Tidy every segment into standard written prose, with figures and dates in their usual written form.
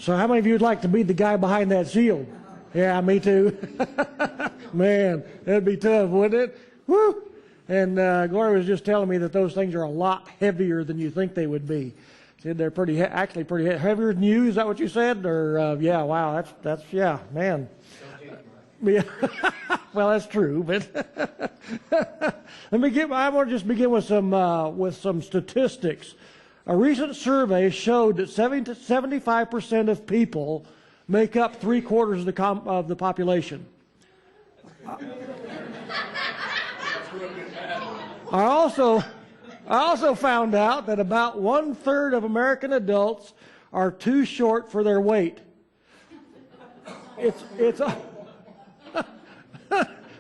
So how many of you would like to be the guy behind that shield? Yeah, me too. Man, that'd be tough, wouldn't it? Woo! And Gloria was just telling me that those things are a lot heavier than you think they would be. Said they're actually pretty heavier than you. Is that what you said? Or yeah, wow, that's yeah, man. Yeah. Well, that's true, but I want to just begin with some statistics. A recent survey showed that 75% of people make up 3/4 of the population. I also found out that about 1/3 of American adults are too short for their weight. It's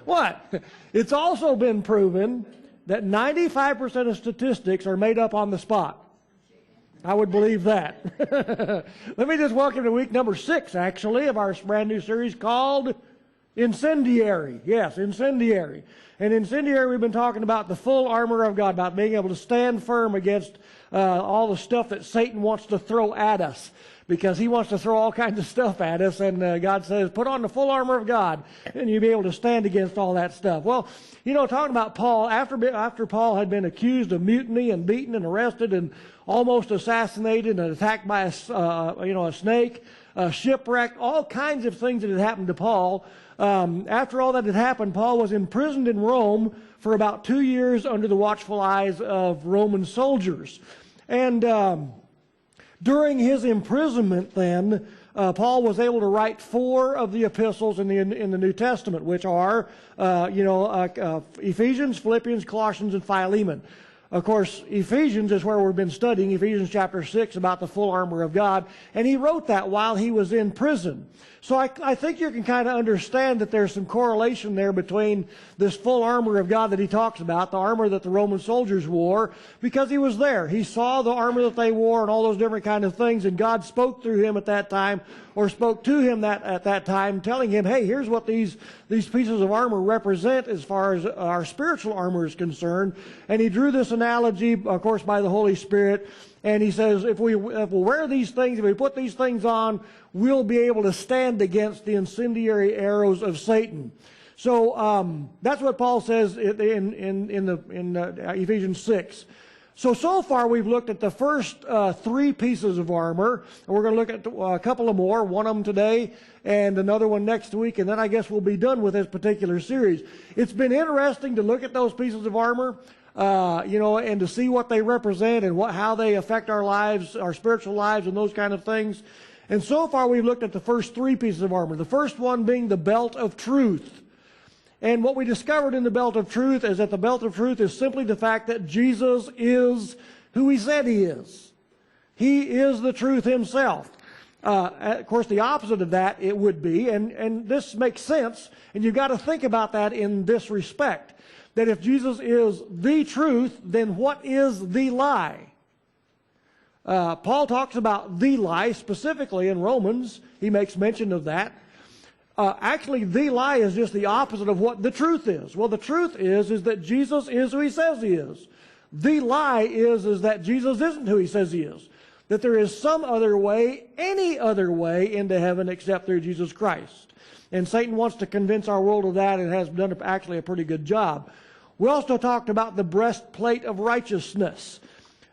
what? It's also been proven that 95% of statistics are made up on the spot. I would believe that. Let me just welcome to week number 6, actually, of our brand new series called Incendiary. Yes, Incendiary. And Incendiary, we've been talking about the full armor of God, about being able to stand firm against all the stuff that Satan wants to throw at us, because he wants to throw all kinds of stuff at us, and God says, put on the full armor of God, and you'll be able to stand against all that stuff. Well, you know, talking about Paul, after Paul had been accused of mutiny and beaten and arrested and almost assassinated and attacked by a snake, shipwrecked, all kinds of things that had happened to Paul. After all that had happened, Paul was imprisoned in Rome for about 2 years under the watchful eyes of Roman soldiers. And during his imprisonment then, Paul was able to write 4 of the epistles in the New Testament, which are, Ephesians, Philippians, Colossians, and Philemon. Of course, Ephesians is where we've been studying, Ephesians chapter 6, about the full armor of God. And he wrote that while he was in prison. So I think you can kind of understand that there's some correlation there between this full armor of God that he talks about, the armor that the Roman soldiers wore, because he was there. He saw the armor that they wore and all those different kind of things, and God spoke through him at that time, or spoke to him at that time, telling him, hey, here's what these pieces of armor represent as far as our spiritual armor is concerned. And he drew this analogy, of course, by the Holy Spirit. And he says, if we wear these things, if we put these things on, we'll be able to stand against the incendiary arrows of Satan. So that's what Paul says in Ephesians 6. So far we've looked at the first 3 pieces of armor. And we're going to look at a couple of more, one of them today and another one next week, and then I guess we'll be done with this particular series. It's been interesting to look at those pieces of armor. And to see what they represent and how they affect our lives, our spiritual lives, and those kind of things. And so far we've looked at the first 3 pieces of armor. The first one being the belt of truth. And what we discovered in the belt of truth is that the belt of truth is simply the fact that Jesus is who he said he is. He is the truth himself. Of course, the opposite of that it would be, and this makes sense, and you've got to think about that in this respect. That if Jesus is the truth, then what is the lie? Paul talks about the lie specifically in Romans. He makes mention of that. Actually, the lie is just the opposite of what the truth is. Well, the truth is that Jesus is who he says he is. The lie is that Jesus isn't who he says he is. That there is some other way, any other way into heaven except through Jesus Christ. And Satan wants to convince our world of that and has done actually a pretty good job. We also talked about the breastplate of righteousness,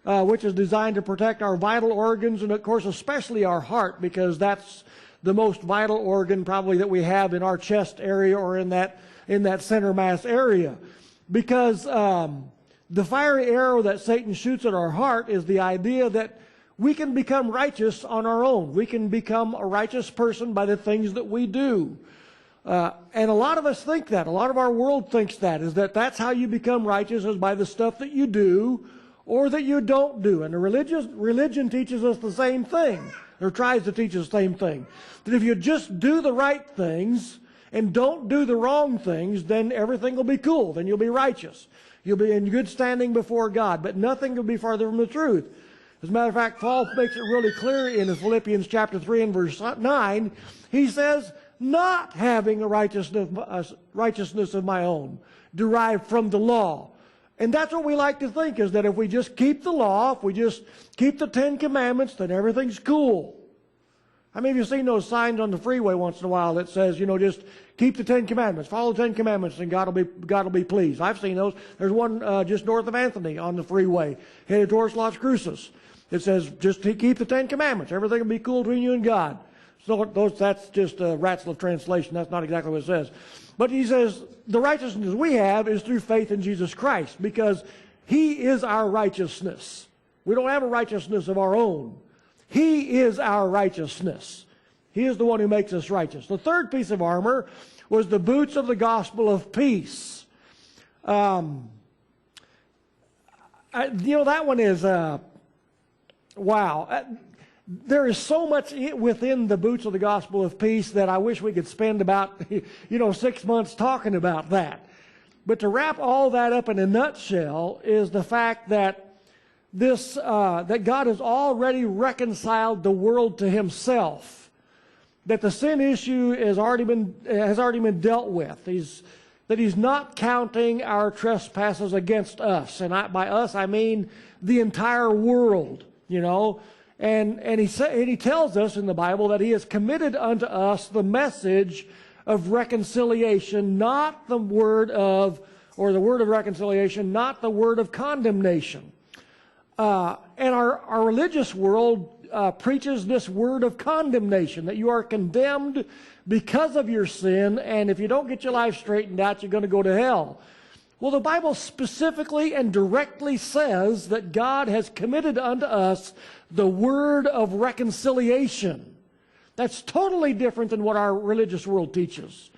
which is designed to protect our vital organs and, of course, especially our heart, because that's the most vital organ probably that we have in our chest area or in that center mass area. Because the fiery arrow that Satan shoots at our heart is the idea that we can become righteous on our own. We can become a righteous person by the things that we do. And a lot of us think that. A lot of our world thinks that, is that that's how you become righteous, is by the stuff that you do or that you don't do. And the religion teaches us the same thing, or tries to teach us the same thing. That if you just do the right things and don't do the wrong things, then everything will be cool. Then you'll be righteous. You'll be in good standing before God. But nothing will be farther from the truth. As a matter of fact, Paul makes it really clear in Philippians chapter 3 and verse 9. He says, not having a righteousness of my own, derived from the law. And that's what we like to think, is that if we just keep the law, if we just keep the 10 Commandments, then everything's cool. How many of you have seen those signs on the freeway once in a while that says, you know, just keep the 10 Commandments, follow the 10 Commandments, and God will be pleased? I've seen those. There's one just north of Anthony on the freeway, headed towards Las Cruces. It says, just keep the 10 Commandments. Everything will be cool between you and God. So that's just a Ratzlaff translation. That's not exactly what it says. But he says, the righteousness we have is through faith in Jesus Christ, because He is our righteousness. We don't have a righteousness of our own. He is our righteousness. He is the one who makes us righteous. The third piece of armor was the boots of the gospel of peace. You know, that one is, wow. There is so much within the boots of the gospel of peace that I wish we could spend about, 6 months talking about that. But to wrap all that up in a nutshell is the fact that that God has already reconciled the world to Himself, that the sin issue has already been dealt with. That He's not counting our trespasses against us, and by us I mean the entire world. And He tells us in the Bible that He has committed unto us the message of reconciliation, not the word of reconciliation, not the word of condemnation. And our religious world preaches this word of condemnation, that you are condemned because of your sin, and if you don't get your life straightened out, you're going to go to hell. Well, the Bible specifically and directly says that God has committed unto us the word of reconciliation. That's totally different than what our religious world teaches.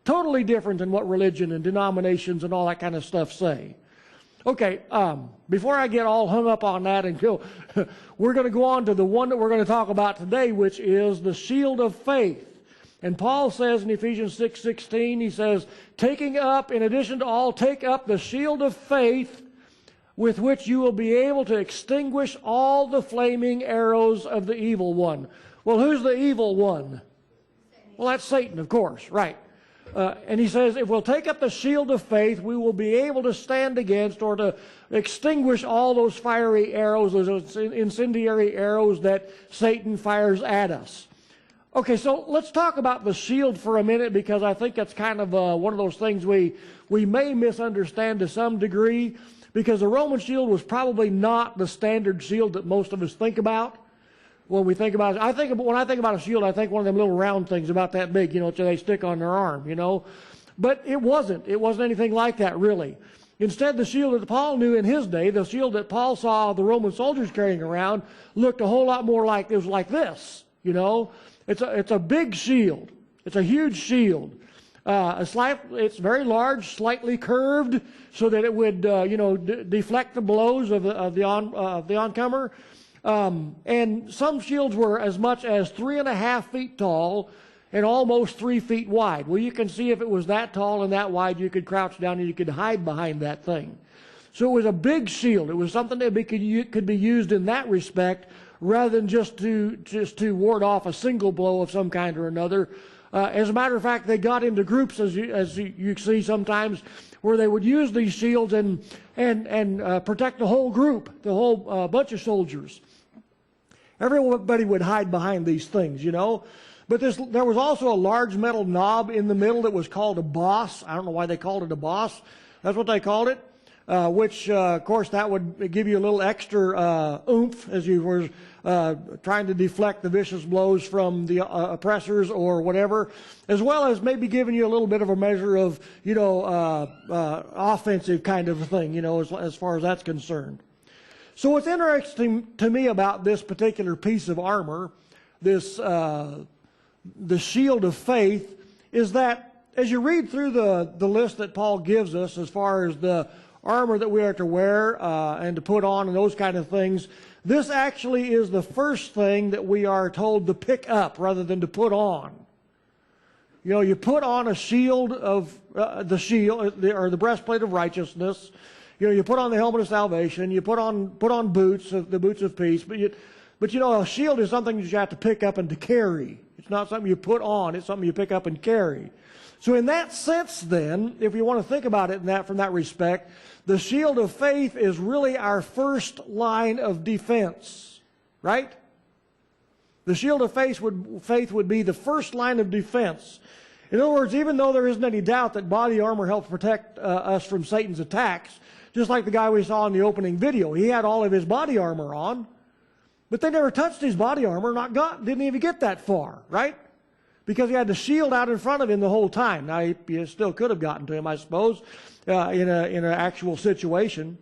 Totally different than what religion and denominations and all that kind of stuff say. Okay, before I get all hung up on that and go, we're going to go on to the one that we're going to talk about today, which is the shield of faith. And Paul says in Ephesians 6:16, he says, taking up, in addition to all, take up the shield of faith with which you will be able to extinguish all the flaming arrows of the evil one. Well, who's the evil one? Well, that's Satan, of course, right. And he says, if we'll take up the shield of faith, we will be able to stand against or to extinguish all those fiery arrows, those incendiary arrows that Satan fires at us. Okay, so let's talk about the shield for a minute, because I think that's kind of one of those things we may misunderstand to some degree, because the Roman shield was probably not the standard shield that most of us think about. When we think about it, when I think about a shield, I think one of them little round things about that big, that they stick on their arm, But it wasn't. It wasn't anything like that, really. Instead, the shield that Paul knew in his day, the shield that Paul saw the Roman soldiers carrying around, looked a whole lot more like, it was like this, It's a big shield. It's a huge shield. It's very large, slightly curved, so that it would, deflect the blows of the oncomer. And some shields were as much as 3.5 feet tall and almost 3 feet wide. Well, you can see if it was that tall and that wide, you could crouch down and you could hide behind that thing. So it was a big shield. It was something that could be used in that respect, rather than just to ward off a single blow of some kind or another. As a matter of fact, they got into groups, as you see sometimes, where they would use these shields and protect the whole group, the whole bunch of soldiers. Everybody would hide behind these things, But there was also a large metal knob in the middle that was called a boss. I don't know why they called it a boss. That's what they called it. Which, of course, that would give you a little extra oomph as you were trying to deflect the vicious blows from the oppressors or whatever, as well as maybe giving you a little bit of a measure of, offensive kind of a thing, as far as that's concerned. So what's interesting to me about this particular piece of armor, the shield of faith, is that as you read through the list that Paul gives us as far as the armor that we are to wear and to put on and those kind of things, this actually is the first thing that we are told to pick up rather than to put on. You put on a shield of the shield or the breastplate of righteousness. You put on the helmet of salvation. You put on boots, the boots of peace. But a shield is something that you have to pick up and to carry. It's not something you put on. It's something you pick up and carry. So in that sense, then, if you want to think about it from that respect, the shield of faith is really our first line of defense, right? The shield of faith would be the first line of defense. In other words, even though there isn't any doubt that body armor helps protect us from Satan's attacks, just like the guy we saw in the opening video, he had all of his body armor on, but they never touched his body armor, didn't even get that far, right? Because he had the shield out in front of him the whole time. Now, he still could have gotten to him, I suppose, in an actual situation.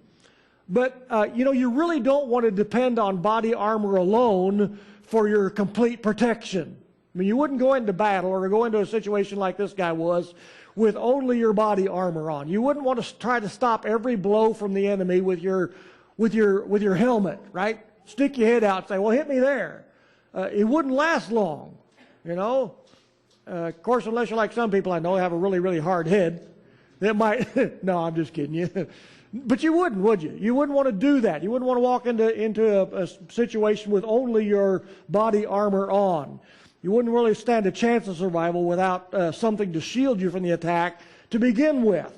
But, you really don't want to depend on body armor alone for your complete protection. I mean, you wouldn't go into battle or go into a situation like this guy was with only your body armor on. You wouldn't want to try to stop every blow from the enemy with your helmet, right? Stick your head out and say, well, hit me there. It wouldn't last long, Of course, unless you're like some people I know have a really, really hard head. That might, no, I'm just kidding you. But you wouldn't, would you? You wouldn't want to do that. You wouldn't want to walk into a situation with only your body armor on. You wouldn't really stand a chance of survival without something to shield you from the attack to begin with.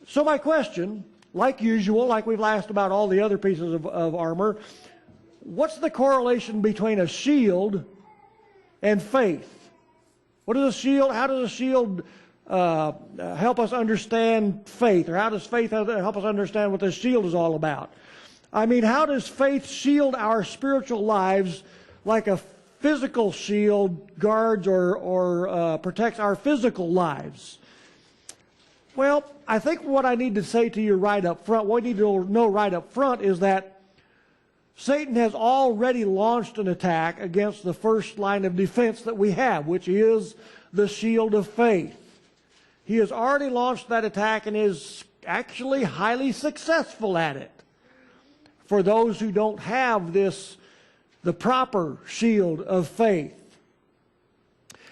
So my question, like usual, like we've asked about all the other pieces of armor, what's the correlation between a shield and faith? What is a shield? How does a shield help us understand faith? Or how does faith help us understand what this shield is all about? I mean, how does faith shield our spiritual lives like a physical shield guards or protects our physical lives? Well, I think what I need to say to you right up front, what you need to know right up front is that Satan has already launched an attack against the first line of defense that we have, which is the shield of faith. He has already launched that attack and is actually highly successful at it. For those who don't have the proper shield of faith.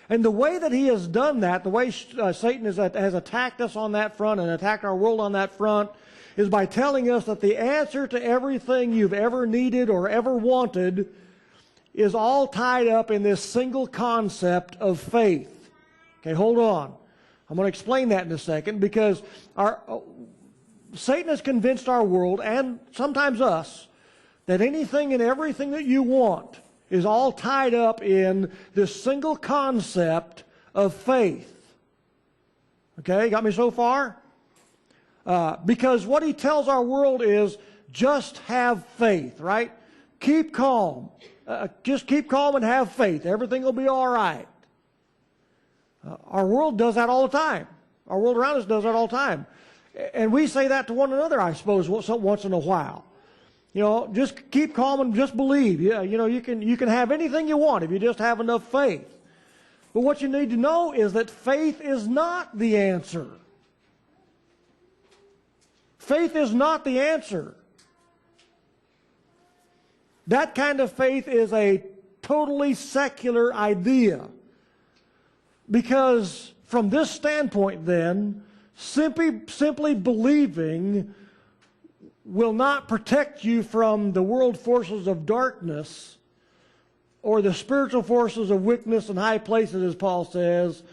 And the way that he has done that, the way Satan has attacked us on that front and attacked our world on that front, is by telling us that the answer to everything you've ever needed or ever wanted is all tied up in this single concept of faith. Okay, hold on. I'm going to explain that in a second, because Satan has convinced our world, and sometimes us, that anything and everything that you want is all tied up in this single concept of faith. Okay, got me so far? Because what he tells our world is just have faith, right? Keep calm. Just keep calm and have faith. Everything will be all right. Our world does that all the time. Our world around us does that all the time. And we say that to one another, I suppose, once in a while. Just keep calm and just believe. Yeah, you can have anything you want if you just have enough faith. But what you need to know is that faith is not the answer. Faith is not the answer. That kind of faith is a totally secular idea. Because from this standpoint then, simply believing will not protect you from the world forces of darkness or the spiritual forces of wickedness in high places, as Paul says,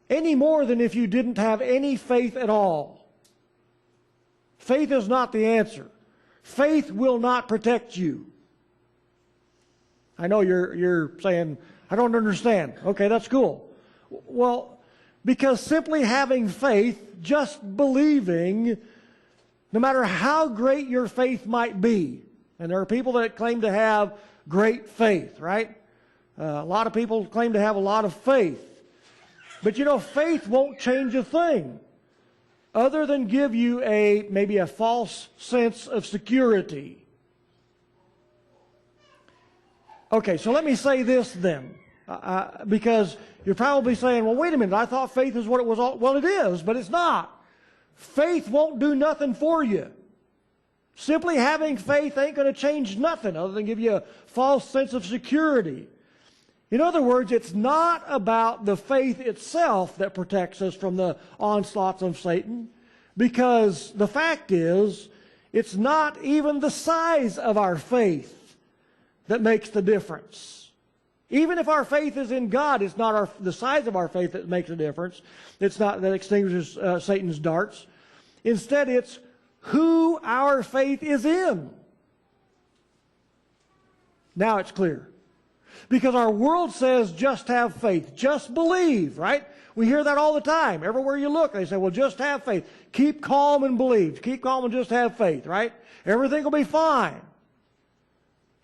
any more than if you didn't have any faith at all. Faith is not the answer. Faith will not protect you. I know you're saying, I don't understand. Okay, that's cool. Well, because simply having faith, just believing, no matter how great your faith might be, and there are people that claim to have great faith, right? A lot of people claim to have a lot of faith. But faith won't change a thing other than give you maybe a false sense of security. Okay, so let me say this then, because you're probably saying, well, wait a minute, I thought faith is what it was all. Well, it is, but it's not. Faith won't do nothing for you. Simply having faith ain't going to change nothing other than give you a false sense of security. In other words, it's not about the faith itself that protects us from the onslaughts of Satan, because the fact is, it's not even the size of our faith that makes the difference. Even if our faith is in God, it's not the size of our faith that makes a difference. It's not that extinguishes Satan's darts. Instead, it's who our faith is in. Now it's clear. Because our world says just have faith, just believe, right? We hear that all the time. Everywhere you look, they say, well, just have faith. Keep calm and believe. Keep calm and just have faith, right? Everything will be fine.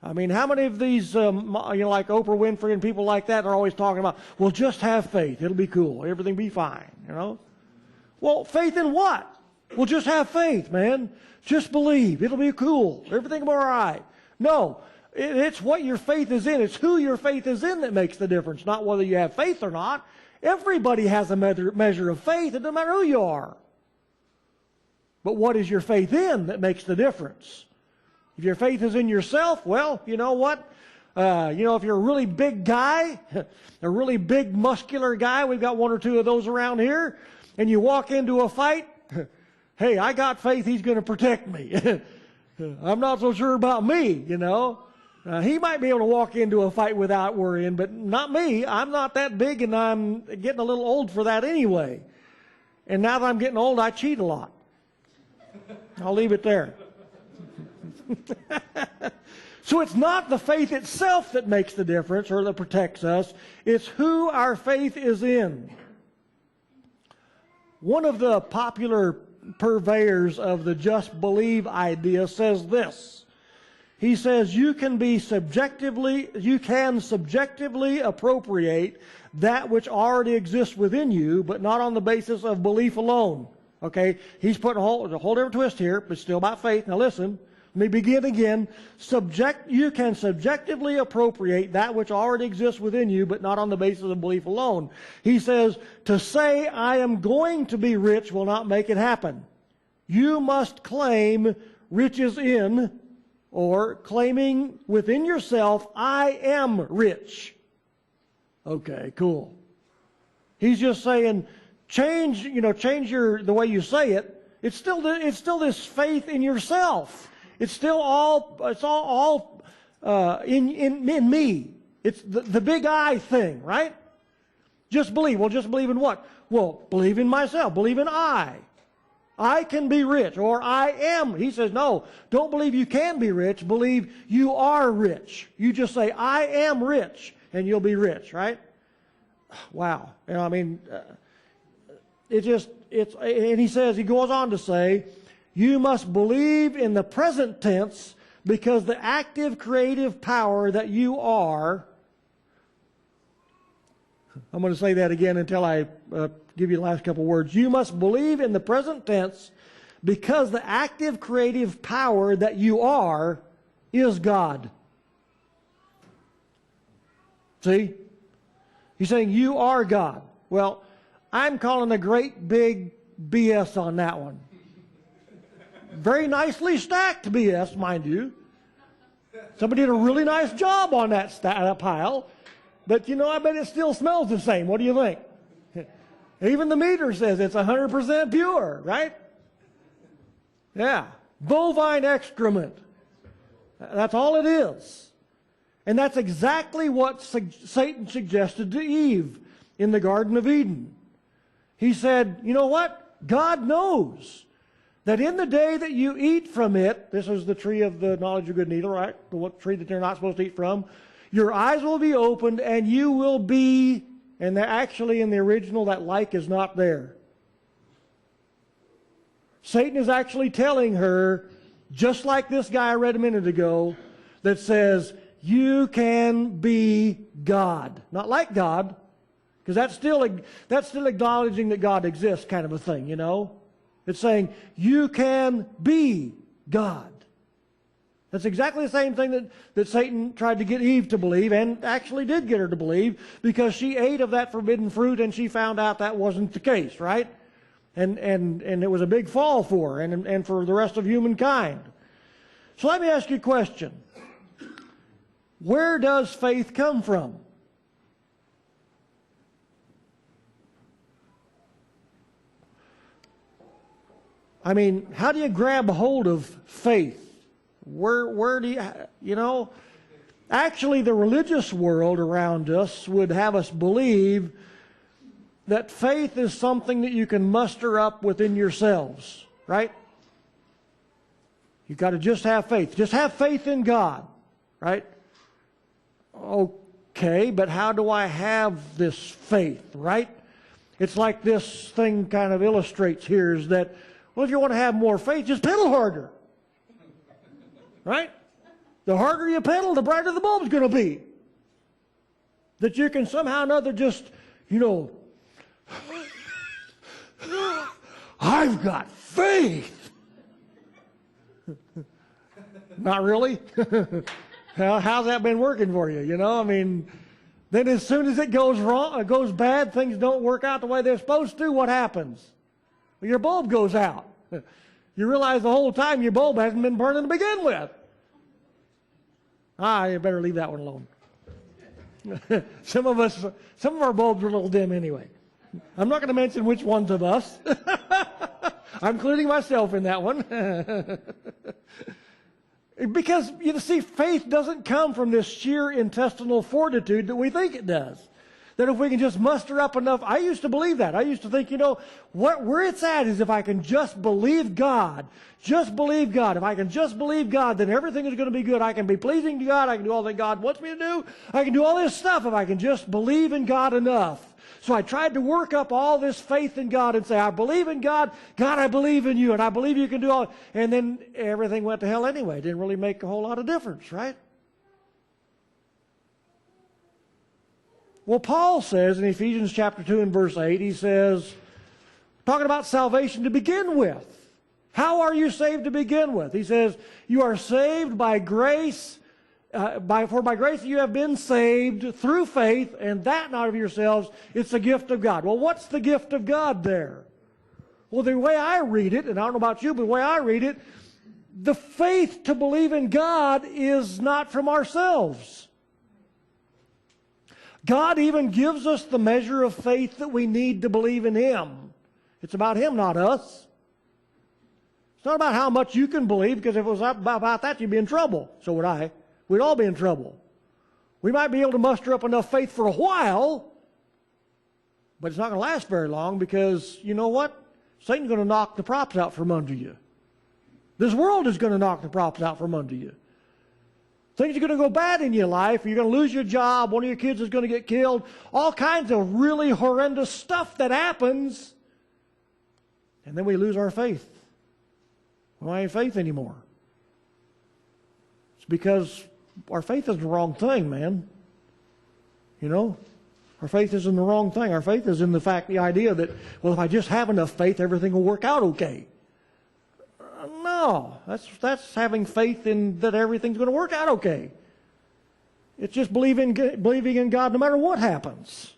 I mean, how many of these, like Oprah Winfrey and people like that are always talking about, well, just have faith. It'll be cool. Everything will be fine, you know? Well, faith in what? Well, just have faith, man. Just believe. It'll be cool. Everything will be all right. No, it's what your faith is in. It's who your faith is in that makes the difference, not whether you have faith or not. Everybody has a measure of faith. It doesn't matter who you are. But what is your faith in that makes the difference? If your faith is in yourself, well, you know what? If you're a really big guy, a really big muscular guy, we've got one or two of those around here, and you walk into a fight, hey, I got faith he's going to protect me. I'm not so sure about me, you know. He might be able to walk into a fight without worrying, but not me. I'm not that big, and I'm getting a little old for that anyway. And now that I'm getting old, I cheat a lot. I'll leave it there. So it's not the faith itself that makes the difference or that protects us. It's who our faith is in. One of the popular purveyors of the just believe idea says this. He says you can subjectively appropriate that which already exists within you, but not on the basis of belief alone. Okay, he's putting a whole different twist here, but still about faith. Now listen. Let me begin again. You can subjectively appropriate that which already exists within you, but not on the basis of belief alone. He says, to say I am going to be rich will not make it happen. You must claim riches in, or claiming within yourself, I am rich. Okay, cool. He's just saying, change the way you say it. It's still this faith in yourself. It's still all in me. It's the big I thing, right? Just believe. Well, just believe in what? Well, believe in myself. Believe in I. I can be rich, or I am. He says, no, don't believe you can be rich. Believe you are rich. You just say, I am rich, and you'll be rich, right? Wow. And he goes on to say, you must believe in the present tense because the active creative power that you are. I'm going to say that again until I give you the last couple words. You must believe in the present tense because the active creative power that you are is God. See? He's saying you are God. Well, I'm calling a great big BS on that one. Very nicely stacked BS, mind you. Somebody did a really nice job on that pile. But, I bet it still smells the same. What do you think? Even the meter says it's 100% pure, right? Yeah. Bovine excrement. That's all it is. And that's exactly what Satan suggested to Eve in the Garden of Eden. He said, you know what? God knows that in the day that you eat from it, this is the tree of the knowledge of good and evil, right? The tree that they're not supposed to eat from. Your eyes will be opened and you will be, and actually in the original that like is not there. Satan is actually telling her, just like this guy I read a minute ago, that says, you can be God. Not like God, because that's still acknowledging that God exists kind of a thing, It's saying, you can be God. That's exactly the same thing that Satan tried to get Eve to believe, and actually did get her to believe, because she ate of that forbidden fruit and she found out that wasn't the case, right? And it was a big fall for her and for the rest of humankind. So let me ask you a question. Where does faith come from? I mean, how do you grab a hold of faith? Where do you, Actually, the religious world around us would have us believe that faith is something that you can muster up within yourselves, right? You've got to just have faith. Just have faith in God, right? Okay, but how do I have this faith, right? It's like this thing kind of illustrates here is that, well, if you want to have more faith, just pedal harder. Right? The harder you pedal, the brighter the bulb's going to be. That you can somehow or another just, I've got faith. Not really? How's that been working for you? Then as soon as it goes wrong, it goes bad, things don't work out the way they're supposed to, what happens? Well, your bulb goes out. You realize the whole time your bulb hasn't been burning to begin with. You better leave that one alone. Some of our bulbs are a little dim anyway. I'm not going to mention which ones of us. I'm including myself in that one. Because, see, faith doesn't come from this sheer intestinal fortitude that we think it does. That if we can just muster up enough, I used to believe that. I used to think, where it's at is if I can just believe God. Just believe God. If I can just believe God, then everything is going to be good. I can be pleasing to God. I can do all that God wants me to do. I can do all this stuff if I can just believe in God enough. So I tried to work up all this faith in God and say, I believe in God. God, I believe in you, and I believe you can do all. And then everything went to hell anyway. It didn't really make a whole lot of difference, right? Well, Paul says in Ephesians chapter 2 and verse 8, he says, talking about salvation to begin with. How are you saved to begin with? He says, you are saved by grace. For by grace you have been saved through faith, and that not of yourselves, it's a gift of God. Well, what's the gift of God there? Well, the way I read it, and I don't know about you, but the way I read it, the faith to believe in God is not from ourselves. God even gives us the measure of faith that we need to believe in Him. It's about Him, not us. It's not about how much you can believe, because if it was about that, you'd be in trouble. So would I. We'd all be in trouble. We might be able to muster up enough faith for a while, but it's not going to last very long because, you know what? Satan's going to knock the props out from under you. This world is going to knock the props out from under you. Things are going to go bad in your life. You're going to lose your job. One of your kids is going to get killed. All kinds of really horrendous stuff that happens. And then we lose our faith. We don't have faith anymore. It's because our faith is the wrong thing, man. Our faith is in the wrong thing. Our faith is in the idea that, well, if I just have enough faith, everything will work out okay. No, that's having faith in that everything's going to work out okay. It's just believing in God no matter what happens.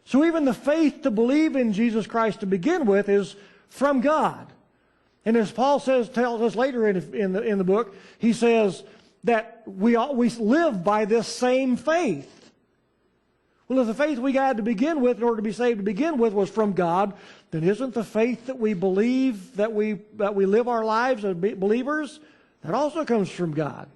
So even the faith to believe in Jesus Christ to begin with is from God. And as Paul tells us later in the book, he says that we live by this same faith. Well, if the faith we had to begin with in order to be saved to begin with was from God, then isn't the faith that we believe that we live our lives as believers, that also comes from God?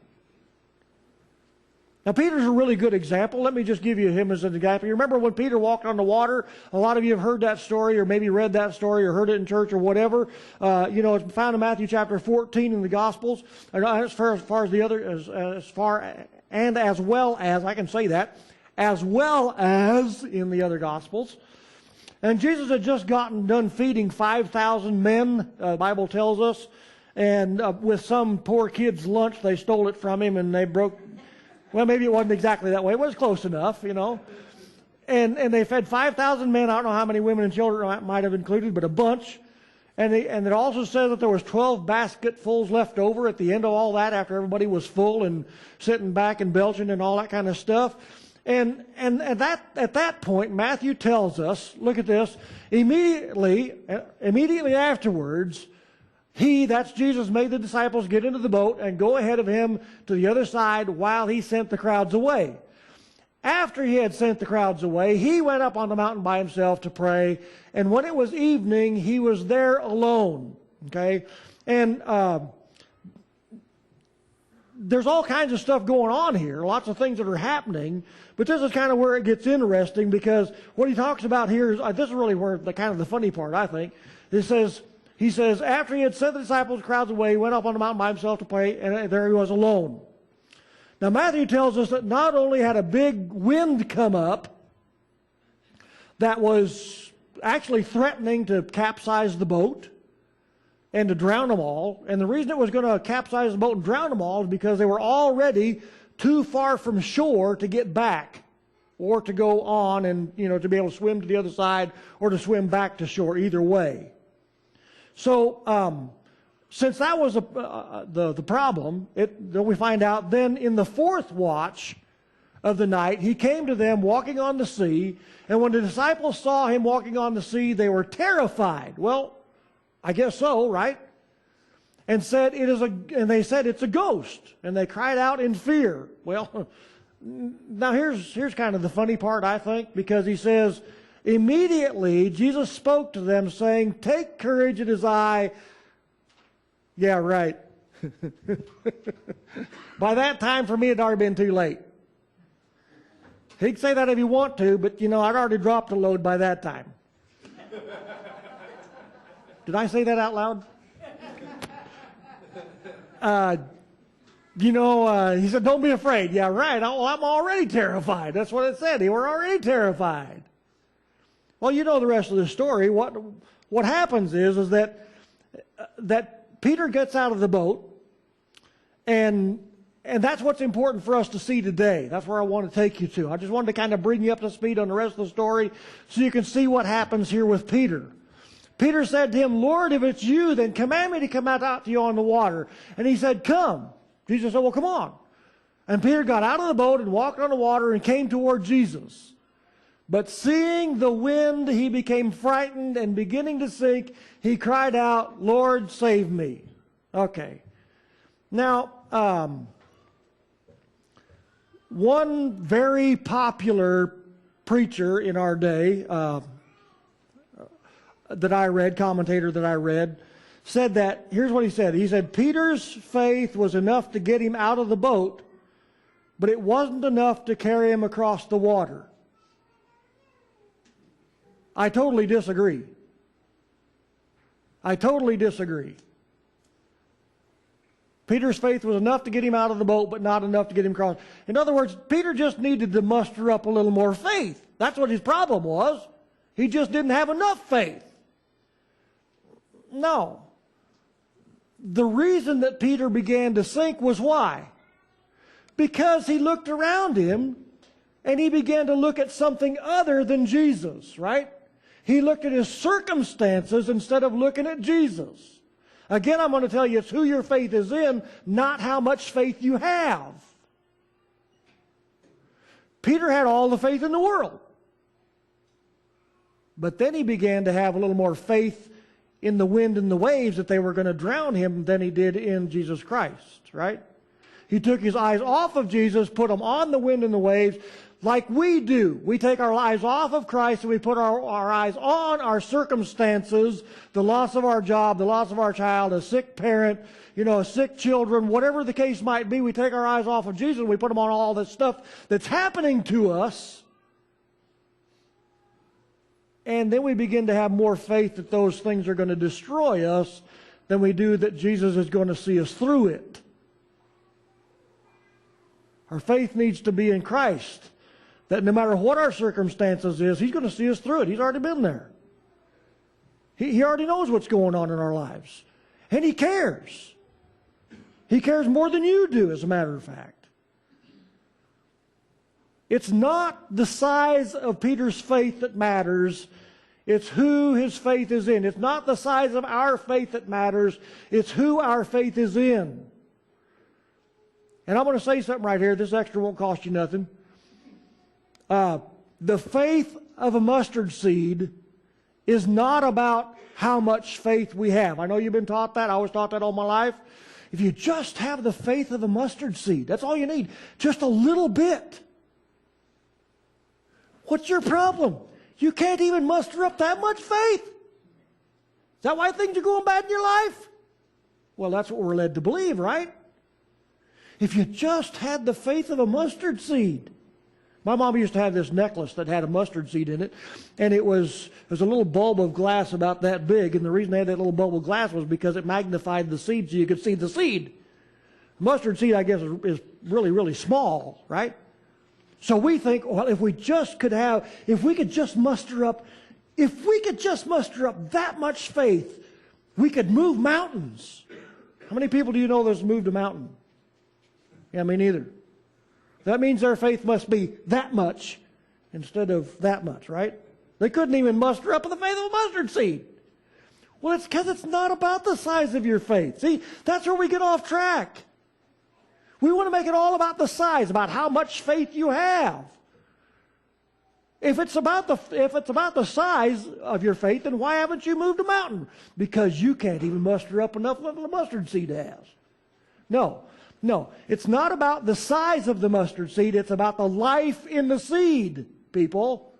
Now, Peter's a really good example. Let me just give you him as an example. You remember when Peter walked on the water? A lot of you have heard that story or maybe read that story or heard it in church or whatever. It's found in Matthew chapter 14 in the Gospels. As well as in the other Gospels. And Jesus had just gotten done feeding 5,000 men, the Bible tells us. And with some poor kid's lunch, they stole it from him and they broke... Well, maybe it wasn't exactly that way. It was close enough, And they fed 5,000 men. I don't know how many women and children might have included, but a bunch. And it also says that there was 12 basketfuls left over at the end of all that after everybody was full and sitting back and belching and all that kind of stuff. And at that point, Matthew tells us, look at this, immediately afterwards, that's Jesus, made the disciples get into the boat and go ahead of him to the other side while he sent the crowds away. After he had sent the crowds away, he went up on the mountain by himself to pray, and when it was evening, he was there alone. Okay? And there's all kinds of stuff going on here, lots of things that are happening, but this is kind of where it gets interesting, because what he talks about here is, this is really where the funny part, I think. He says, after he had sent the disciples, crowds away, he went up on the mountain by himself to pray, and there he was alone. Now Matthew tells us that not only had a big wind come up that was actually threatening to capsize the boat and to drown them all, and the reason it was going to capsize the boat and drown them all is because they were already too far from shore to get back, or to go on and, to be able to swim to the other side, or to swim back to shore, either way. So, since that was the problem, then we find out then in the fourth watch of the night, he came to them walking on the sea, and when the disciples saw him walking on the sea, they were terrified. Well, I guess so, right? And they said it's a ghost, and they cried out in fear. Well, now here's kind of the funny part, I think, because he says, immediately Jesus spoke to them, saying, "Take courage, it is I." Yeah, right. By that time, for me, it had already been too late. He can say that if you want to, but I'd already dropped the load by that time. Did I say that out loud? He said, "Don't be afraid." Yeah, right. Well, I'm already terrified. That's what it said. They were already terrified. Well, you know the rest of the story. What happens is that Peter gets out of the boat, and that's what's important for us to see today. That's where I want to take you to. I just wanted to kind of bring you up to speed on the rest of the story so you can see what happens here with Peter. Peter said to him, "Lord, if it's you, then command me to come out to you on the water." And he said, "Come." Jesus said, "Well, come on." And Peter got out of the boat and walked on the water and came toward Jesus. But seeing the wind, he became frightened, and beginning to sink, he cried out, "Lord, save me." Okay. Now, one very popular preacher in our day, commentator that I read, said that, here's what he said. He said, Peter's faith was enough to get him out of the boat, but it wasn't enough to carry him across the water. I totally disagree. Peter's faith was enough to get him out of the boat, but not enough to get him across. In other words, Peter just needed to muster up a little more faith. That's what his problem was. He just didn't have enough faith. No. The reason that Peter began to sink was why? Because he looked around him and he began to look at something other than Jesus, right? He looked at his circumstances instead of looking at Jesus. Again, I'm going to tell you, it's who your faith is in, not how much faith you have. Peter had all the faith in the world. But then he began to have a little more faith in the wind and the waves that they were going to drown him than he did in Jesus Christ, right? He took his eyes off of Jesus, put them on the wind and the waves, like we do. We take our eyes off of Christ and we put our eyes on our circumstances, the loss of our job, the loss of our child, a sick parent, sick children, whatever the case might be. We take our eyes off of Jesus and we put them on all this stuff that's happening to us. And then we begin to have more faith that those things are going to destroy us than we do that Jesus is going to see us through it. Our faith needs to be in Christ. That no matter what our circumstances is, He's going to see us through it. He's already been there. He already knows what's going on in our lives. And He cares. He cares more than you do, as a matter of fact. It's not the size of Peter's faith that matters. It's who his faith is in. It's not the size of our faith that matters. It's who our faith is in. And I'm going to say something right here. This extra won't cost you nothing. The faith of a mustard seed is not about how much faith we have. I know you've been taught that. I was taught that all my life. If you just have the faith of a mustard seed, that's all you need. Just a little bit. What's your problem? You can't even muster up that much faith. Is that why things are going bad in your life? Well, that's what we're led to believe, right? If you just had the faith of a mustard seed. My mom used to have this necklace that had a mustard seed in it, and it was a little bulb of glass about that big, and the reason they had that little bulb of glass was because it magnified the seed so you could see the seed. Mustard seed, I guess, is really, really small, right? So we think, well, if we could just muster up that much faith, we could move mountains. How many people do you know that's moved a mountain? Yeah, me neither. That means their faith must be that much instead of that much, right? They couldn't even muster up the faith of a mustard seed. Well, it's because it's not about the size of your faith. See, that's where we get off track. We want to make it all about the size, about how much faith you have. If it's about the size of your faith, then why haven't you moved a mountain? Because you can't even muster up enough that a mustard seed has. No, it's not about the size of the mustard seed. It's about the life in the seed, people.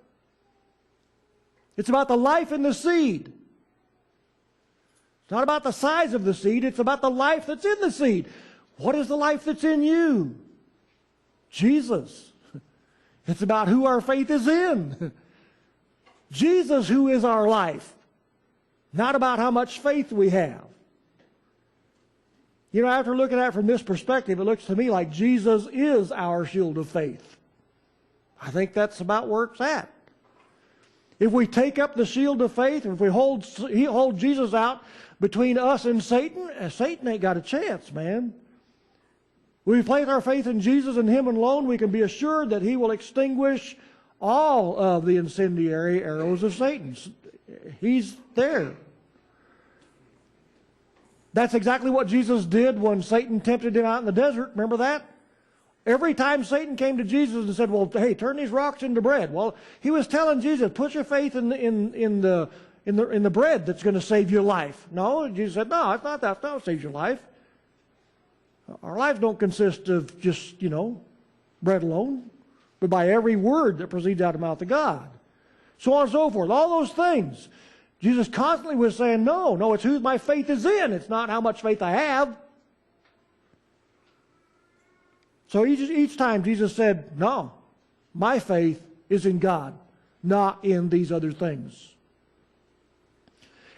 It's about the life in the seed. It's not about the size of the seed. It's about the life that's in the seed. What is the life that's in you? Jesus. It's about who our faith is in. Jesus, who is our life. Not about how much faith we have. You know, after looking at it from this perspective, it looks to me like Jesus is our shield of faith. I think that's about where it's at. If we take up the shield of faith, if we hold Jesus out between us and Satan, Satan ain't got a chance, man. We place our faith in Jesus and Him alone, we can be assured that He will extinguish all of the incendiary arrows of Satan. He's there. That's exactly what Jesus did when Satan tempted Him out in the desert. Remember that? Every time Satan came to Jesus and said, well, hey, turn these rocks into bread. Well, He was telling Jesus, put your faith in the bread that's going to save your life. No, Jesus said, no, it's not that. That's not what saves your life. Our lives don't consist of just, bread alone, but by every word that proceeds out of the mouth of God. So on and so forth. All those things. Jesus constantly was saying, no, it's who my faith is in. It's not how much faith I have. So each time Jesus said, no, my faith is in God, not in these other things.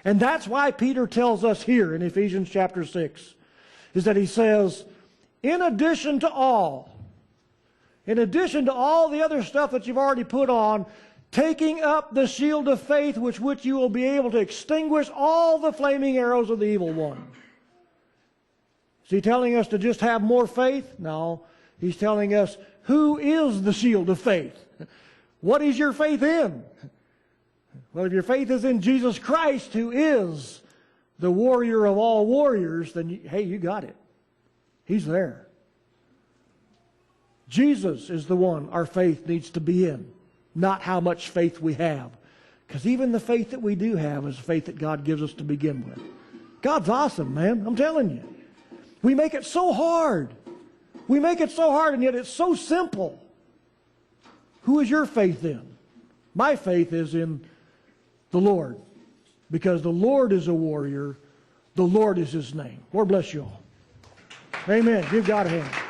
And that's why Peter tells us here in Ephesians chapter 6, is that he says, in addition to all the other stuff that you've already put on, taking up the shield of faith with which you will be able to extinguish all the flaming arrows of the evil one. Is he telling us to just have more faith? No. He's telling us, who is the shield of faith? What is your faith in? Well, if your faith is in Jesus Christ, who is the warrior of all warriors, then, hey, you got it. He's there. Jesus is the one our faith needs to be in, not how much faith we have. Because even the faith that we do have is faith that God gives us to begin with. God's awesome, man. I'm telling you. We make it so hard. We make it so hard, and yet it's so simple. Who is your faith in? My faith is in the Lord. Because the Lord is a warrior. The Lord is His name. Lord bless you all. Amen. Give God a hand.